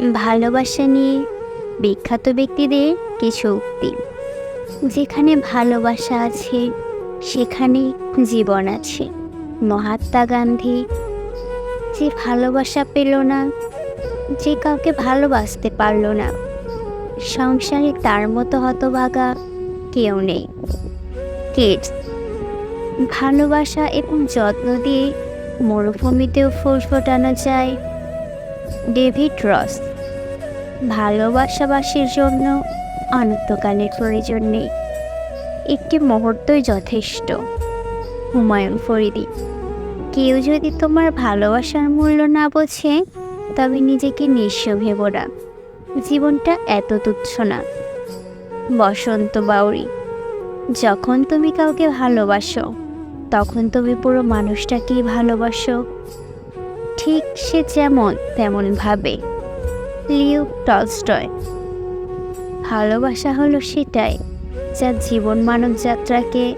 ভালোবাসা নিয়ে বিখ্যাত ব্যক্তিদের কিছু উক্তি। যেখানে ভালোবাসা আছে সেখানে জীবন আছে। মহাত্মা গান্ধী। যে ভালোবাসা পেল না, যে কাউকে ভালোবাসতে পারল না, সংসারে তার মতো হতভাগা কেউ নেই। কিডস। ভালোবাসা এবং যত্ন দিয়ে মরুভূমিতেও ফুল ফোটানো যায়। ডেভিড রস। ভালোবাসাবাসীর জন্য অনন্তকালের প্রয়োজন নেই, একটি মুহূর্তই যথেষ্ট। হুমায়ুন ফরিদি। কেউ যদি তোমার ভালোবাসার মূল্য না বোঝে তবে নিজেকে নিঃস্ব ভেবো না, জীবনটা এত তুচ্ছ না। বসন্ত বাউরি। যখন তুমি কাউকে ভালোবাসো তখন তুমি পুরো মানুষটাকেই ভালোবাসো, ঠিক সে যেমন তেমন ভাবে। Leo Tolstoy. ভালোবাসা হলো সেটাই যা জীবন মানব যাত্রাকে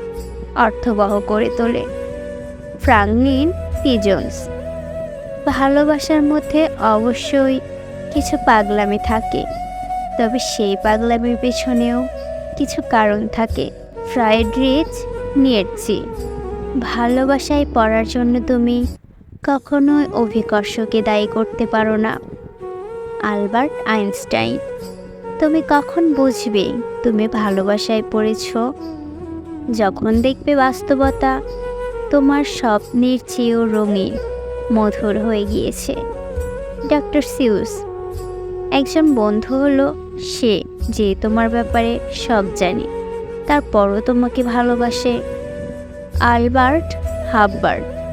অর্থবহ করে তোলে। Franklin P. জোন্স। ভালোবাসার মধ্যে অবশ্যই কিছু পাগলামি থাকে, তবে সেই পাগলামির পেছনেও কিছু কারণ থাকে। ফ্রাইডরিচ নিয়েটজে। ভালোবাসায় পড়ার জন্য তুমি কখনোই অভিকর্ষকে দায়ী করতে পারো না। Albert Einstein. তুমি কখন বুঝবে তুমি ভালোবাসায় পড়েছ? যখন দেখবে বাস্তবতা তোমার স্বপ্নের চেয়েও রঙিন, মধুর হয়ে গিয়েছে। ডক্টর সিউস। একজন বন্ধু হলো সে যে তোমার ব্যাপারে সব জানে, তারপরও তোমাকে ভালোবাসে। আলবার্ট হাব্বার্ড।